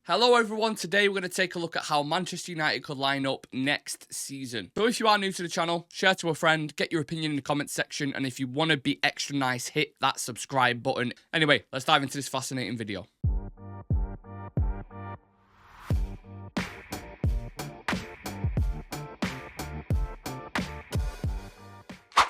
Hello everyone, today we're going to take a look at how Manchester United could line up next season. So if you are new to the channel, share to a friend, get your opinion in the comments section, and if you want to be extra nice, hit that subscribe button. Anyway, let's dive into this fascinating video.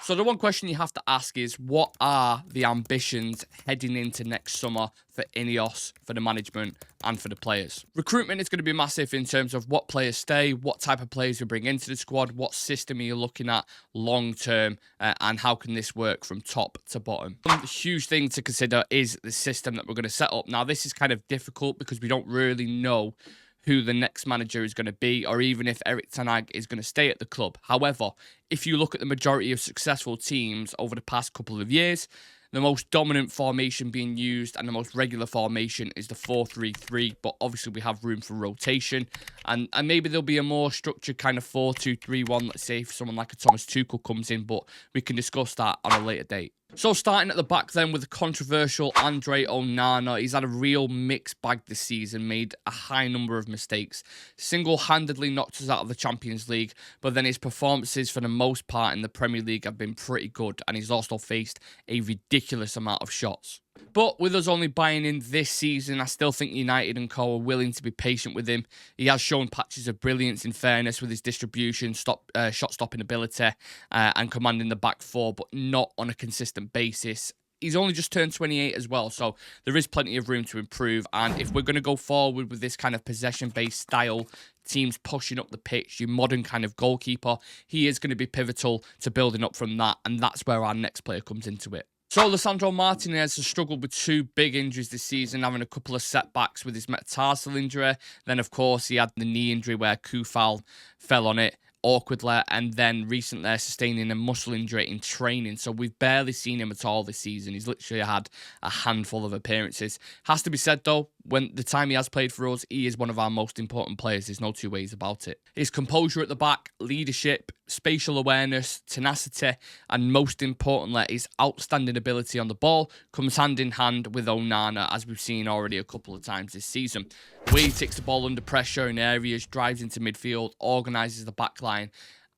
So the one question you have to ask is, what are the ambitions heading into next summer for Ineos, for the management, and for the players? Recruitment is going to be massive in terms of what players stay, what type of players we bring into the squad, what system are you looking at long term, and how can this work from top to bottom. One huge thing to consider is the system that we're going to set up. Now, this is kind of difficult because we don't really know who the next manager is going to be, or even if Erik is going to stay at the club. However, if you look at the majority of successful teams over the past couple of years, the most dominant formation being used and the most regular formation is the 4-3-3, but obviously we have room for rotation, and maybe there'll be a more structured kind of 4-2-3-1, let's say if someone like a Thomas Tuchel comes in, but we can discuss that on a later date. So starting at the back then with the controversial Andre Onana, he's had a real mixed bag this season, made a high number of mistakes, single-handedly knocked us out of the Champions League, but then his performances for the most part in the Premier League have been pretty good, and he's also faced a ridiculous amount of shots. But with us only buying in this season, I still think United and co are willing to be patient with him. He has shown patches of brilliance in fairness with his distribution, shot-stopping ability, and commanding the back four, but not on a consistent basis. He's only just turned 28 as well, so there is plenty of room to improve. And if we're going to go forward with this kind of possession-based style, teams pushing up the pitch, your modern kind of goalkeeper, he is going to be pivotal to building up from that, and that's where our next player comes into it. So, Lisandro Martinez has struggled with two big injuries this season, having a couple of setbacks with his metatarsal injury. Then, of course, he had the knee injury where Kufal fell on it awkwardly, and then recently sustaining a muscle injury in training. So we've barely seen him at all this season. He's literally had a handful of appearances. Has to be said, though, when the time he has played for us, he is one of our most important players. There's no two ways about it. His composure at the back, leadership, spatial awareness, tenacity, and most importantly, his outstanding ability on the ball comes hand in hand with Onana, as we've seen already a couple of times this season. The way he takes the ball under pressure in areas, drives into midfield, organises the back line.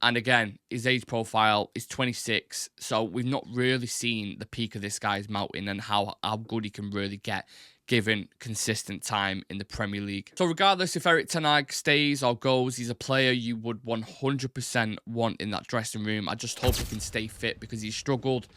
And again, his age profile is 26, so we've not really seen the peak of this guy's mountain and how good he can really get given consistent time in the Premier League. So regardless if Erik stays or goes, he's a player you would 100% want in that dressing room. I just hope he can stay fit because he's struggled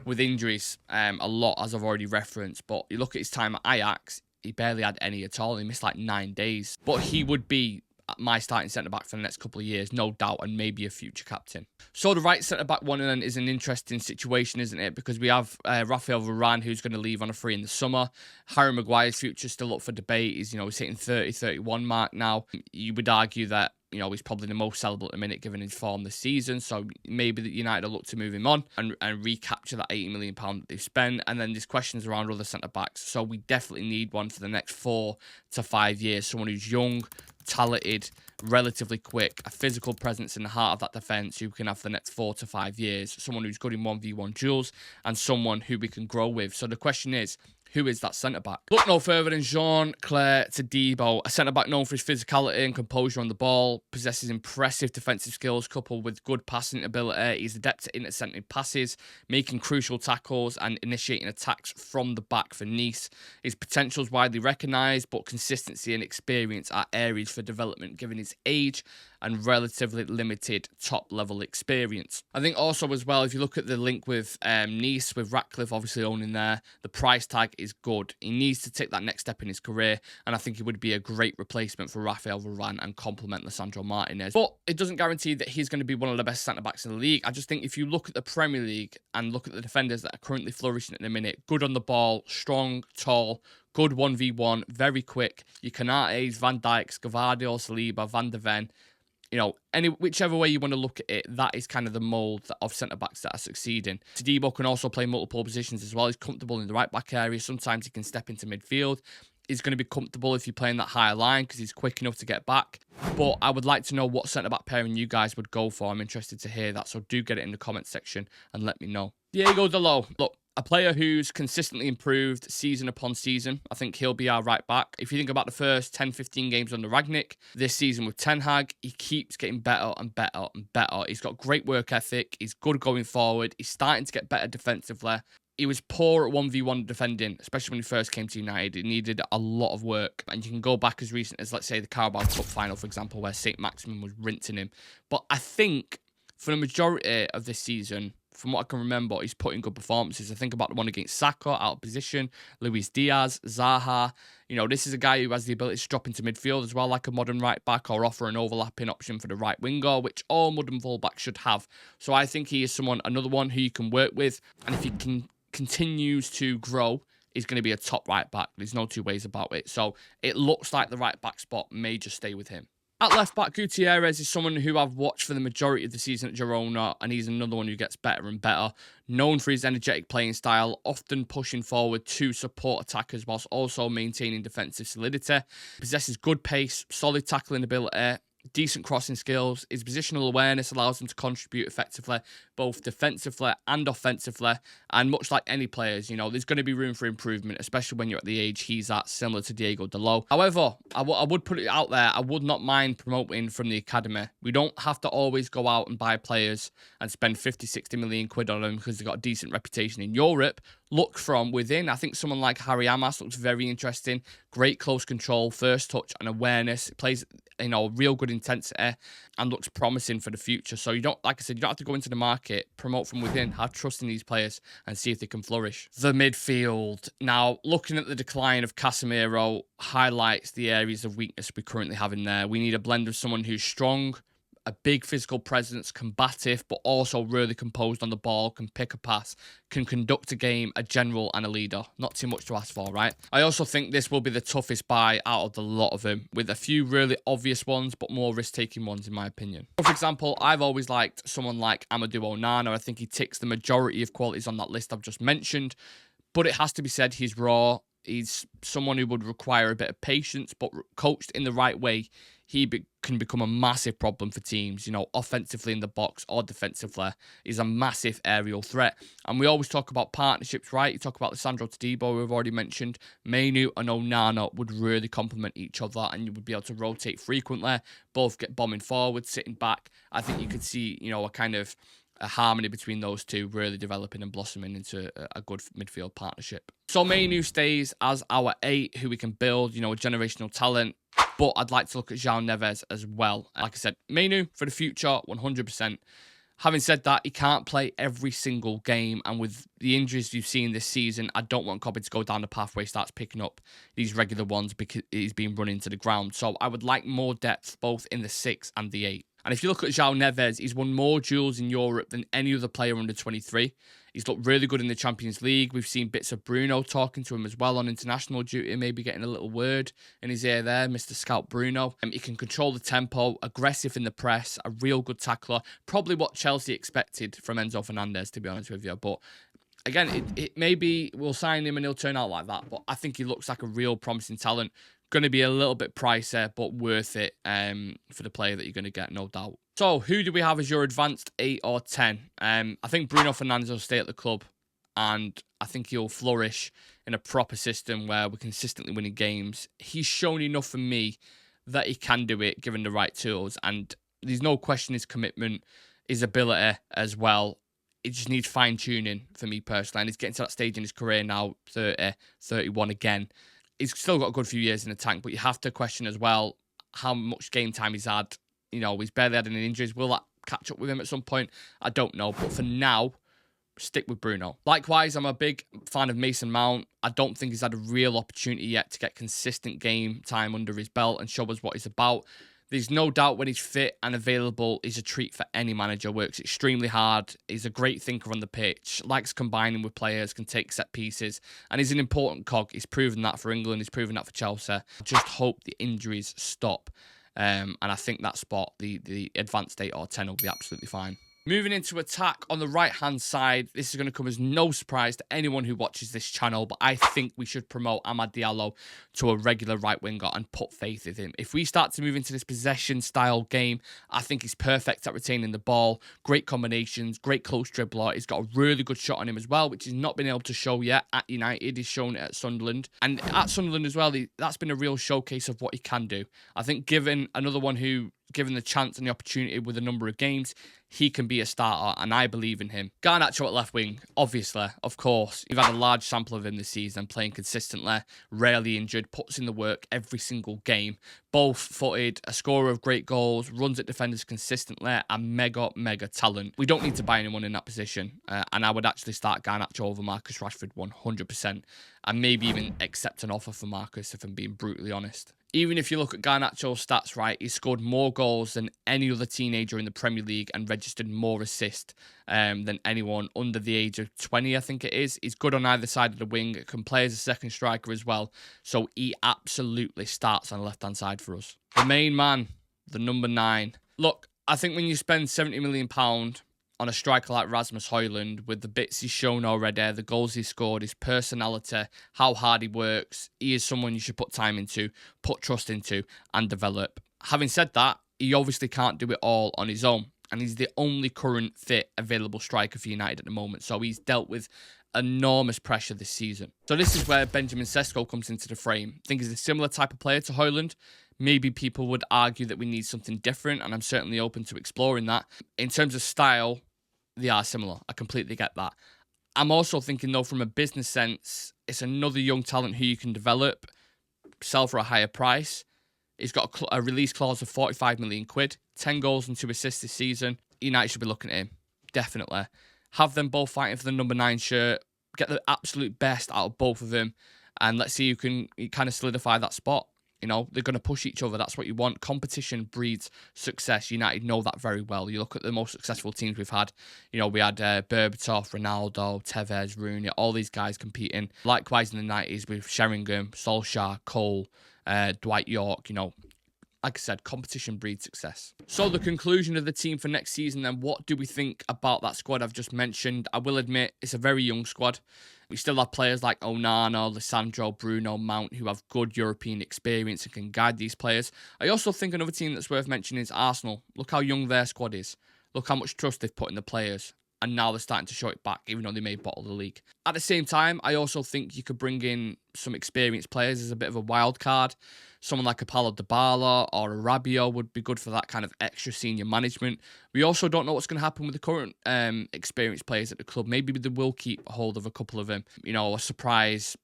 with injuries a lot, as I've already referenced. But you look at his time at Ajax, he barely had any at all. He missed like 9 days. But he would be my starting centre-back for the next couple of years, no doubt, and maybe a future captain. So the right centre-back one then is an interesting situation, isn't it? Because we have Rafael Varane, who's going to leave on a free in the summer. Harry Maguire's future still up for debate. He's hitting 30, 31 mark now. You would argue that he's probably the most sellable at the minute given his form this season. So maybe that United will look to move him on and recapture that £80 million that they've spent. And then there's questions around other centre-backs. So we definitely need one for the next 4 to 5 years. Someone who's young, talented, relatively quick, a physical presence in the heart of that defence who can have for the next 4 to 5 years. Someone who's good in 1v1 duels and someone who we can grow with. So the question is, who is that centre-back? Look no further than Jean-Claire Todibo, a centre-back known for his physicality and composure on the ball, possesses impressive defensive skills coupled with good passing ability. He's adept at intercepting passes, making crucial tackles and initiating attacks from the back for Nice. His potential is widely recognised, but consistency and experience are areas for development given his age and relatively limited top-level experience. I think also as well, if you look at the link with Nice, with Ratcliffe obviously owning there, the price tag is good. He needs to take that next step in his career, and I think he would be a great replacement for Rafael Varane and complement Lisandro Martinez. But it doesn't guarantee that he's going to be one of the best centre-backs in the league. I just think if you look at the Premier League and look at the defenders that are currently flourishing at the minute, good on the ball, strong, tall, good 1v1, very quick. Your Canates, Van Dijks, Gavardio, Saliba, Van de Ven, whichever way you want to look at it, that is kind of the mould of centre-backs that are succeeding. Todibo can also play multiple positions as well. He's comfortable in the right-back area. Sometimes he can step into midfield. is going to be comfortable if you're playing that higher line because he's quick enough to get back. But I would like to know what centre-back pairing you guys would go for. I'm interested to hear that, so do get it in the comments section and let me know. Diego Dalot. Look, a player who's consistently improved season upon season. I think he'll be our right back. If you think about the first 10, 15 games under Rangnick, this season with Ten Hag, he keeps getting better and better and better. He's got great work ethic. He's good going forward. He's starting to get better defensively. He was poor at 1v1 defending, especially when he first came to United. It needed a lot of work. And you can go back as recent as, let's say, the Carabao Cup final, for example, where St. Maximin was rinsing him. But I think for the majority of this season, from what I can remember, he's putting good performances. I think about the one against Saka, out of position, Luis Diaz, Zaha. You know, this is a guy who has the ability to drop into midfield as well, like a modern right back, or offer an overlapping option for the right winger, which all modern fullbacks should have. So I think he is another one who you can work with. And if he continues to grow, he's going to be a top right back. There's no two ways about it. So it looks like the right back spot may just stay with him. At left back, Gutierrez is someone who I've watched for the majority of the season at Girona, and he's another one who gets better and better. Known for his energetic playing style, often pushing forward to support attackers whilst also maintaining defensive solidity. Possesses good pace, solid tackling ability, decent crossing skills. His positional awareness allows him to contribute effectively, both defensively and offensively. And much like any players, you know, there's going to be room for improvement, especially when you're at the age he's at, similar to Diego Dalot. However, I would put it out there, I would not mind promoting from the academy. We don't have to always go out and buy players and spend 50, 60 million quid on them because they've got a decent reputation in Europe. Look from within. I think someone like Harry Amas looks very interesting. Great close control, first touch and awareness. It plays, you know, real good intensity and looks promising for the future. So you don't, like I said, you don't have to go into the market, promote from within, have trust in these players and see if they can flourish. The midfield. Now, looking at the decline of Casemiro highlights the areas of weakness we currently have in there. We need a blend of someone who's strong, a big physical presence, combative, but also really composed on the ball, can pick a pass, can conduct a game, a general and a leader. Not too much to ask for, right? I also think this will be the toughest buy out of the lot of them, with a few really obvious ones, but more risk-taking ones in my opinion. For example, I've always liked someone like Amadou Onana. I think he ticks the majority of qualities on that list I've just mentioned, but it has to be said he's raw. He's someone who would require a bit of patience, but coached in the right way, can become a massive problem for teams, you know, offensively in the box or defensively. He's a massive aerial threat. And we always talk about partnerships, right? You talk about Sandro Todibo, we've already mentioned. Mainu and Onana would really complement each other, and you would be able to rotate frequently, both get bombing forward, sitting back. I think you could see, you know, a harmony between those two really developing and blossoming into a good midfield partnership. So Mainu stays as our 8, who we can build, you know, a generational talent. But I'd like to look at João Neves as well. Like I said, Mainu for the future, 100%. Having said that, he can't play every single game. And with the injuries you've seen this season, I don't want Mccabe to go down the path where he starts picking up these regular ones because he's been run into the ground. So I would like more depth both in the 6 and the 8. And if you look at João Neves, he's won more duels in Europe than any other player under 23. He's looked really good in the Champions League. We've seen bits of Bruno talking to him as well on international duty, maybe getting a little word in his ear there, Mr. Scout Bruno. He can control the tempo, aggressive in the press, a real good tackler. Probably what Chelsea expected from Enzo Fernandez, to be honest with you. But again, it maybe we'll sign him and he'll turn out like that. But I think he looks like a real promising talent. Going to be a little bit pricey, but worth it for the player that you're going to get, no doubt. So, who do we have as your advanced 8 or 10? I think Bruno Fernandes will stay at the club, and I think he'll flourish in a proper system where we're consistently winning games. He's shown enough for me that he can do it, given the right tools, and there's no question his commitment, his ability as well. It just needs fine-tuning for me personally, and he's getting to that stage in his career now, 30, 31 again. He's still got a good few years in the tank, but you have to question as well how much game time he's had. You know, he's barely had any injuries. Will that catch up with him at some point? I don't know. But for now, stick with Bruno. Likewise, I'm a big fan of Mason Mount. I don't think he's had a real opportunity yet to get consistent game time under his belt and show us what he's about. There's no doubt when he's fit and available, he's a treat for any manager. Works extremely hard. He's a great thinker on the pitch. Likes combining with players, can take set pieces. And he's an important cog. He's proven that for England. He's proven that for Chelsea. I just hope the injuries stop. And I think that spot, the advanced 8 or 10 will be absolutely fine. Moving into attack on the right-hand side, this is going to come as no surprise to anyone who watches this channel, but I think we should promote Amad Diallo to a regular right winger and put faith in him. If we start to move into this possession-style game, I think he's perfect at retaining the ball, great combinations, great close dribbler. He's got a really good shot on him as well, which he's not been able to show yet at United. He's shown it at Sunderland. And at Sunderland as well, that's been a real showcase of what he can do. I think given another one who, given the chance and the opportunity with a number of games, he can be a starter, and I believe in him. Garnacho at left wing, obviously, of course. We've had a large sample of him this season, playing consistently, rarely injured, puts in the work every single game. Both-footed, a scorer of great goals, runs at defenders consistently, a mega talent. We don't need to buy anyone in that position, and I would actually start Garnacho over Marcus Rashford 100%, and maybe even accept an offer for Marcus, if I'm being brutally honest. Even if you look at Garnacho's stats, right, he's scored more goals than any other teenager in the Premier League and registered more assists than anyone under the age of 20, I think it is. He's good on either side of the wing, can play as a second striker as well. So he absolutely starts on the left-hand side for us. The main man, the number 9. Look, I think when you spend £70 million on a striker like Rasmus Højlund, with the bits he's shown already, the goals he's scored, his personality, how hard he works, he is someone you should put time into, put trust into, and develop. Having said that, he obviously can't do it all on his own, and he's the only current fit available striker for United at the moment, so he's dealt with enormous pressure this season. So this is where Benjamin Sesko comes into the frame. I think he's a similar type of player to Højlund. Maybe people would argue that we need something different, and I'm certainly open to exploring that. In terms of style, they are similar. I completely get that. I'm also thinking, though, from a business sense, it's another young talent who you can develop, sell for a higher price. He's got a release clause of 45 million quid, 10 goals and 2 assists this season. United should be looking at him, definitely. Have them both fighting for the number 9 shirt, get the absolute best out of both of them, and let's see who can kind of solidify that spot. You know, they're going to push each other. That's what you want. Competition breeds success. United know that very well. You look at the most successful teams we've had. You know, we had Berbatov, Ronaldo, Tevez, Rooney, all these guys competing. Likewise in the 90s with Sheringham, Solskjaer, Cole, Dwight York. You know, like I said, competition breeds success. So the conclusion of the team for next season, then, what do we think about that squad I've just mentioned? I will admit, it's a very young squad. We still have players like Onana, Lissandro, Bruno, Mount, who have good European experience and can guide these players. I also think another team that's worth mentioning is Arsenal. Look how young their squad is. Look how much trust they've put in the players. And now they're starting to show it back, even though they may bottle the league. At the same time, I also think you could bring in some experienced players as a bit of a wild card. Someone like a Paulo Dybala or a Rabiot would be good for that kind of extra senior management. We also don't know what's going to happen with the current experienced players at the club. Maybe they will keep hold of a couple of them. You know, a surprise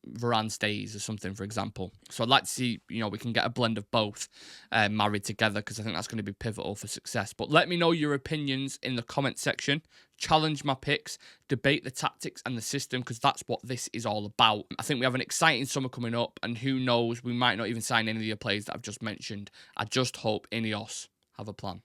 Varane stays or something, for example. So I'd like to see, you know, we can get a blend of both married together, because I think that's going to be pivotal for success. But let me know your opinions in the comment section. Challenge my picks, debate the tactics and the system, because that's what this is all about. I think we have an exciting summer coming up, and who knows, we might not even sign any of the players that I've just mentioned. I just hope Ineos have a plan.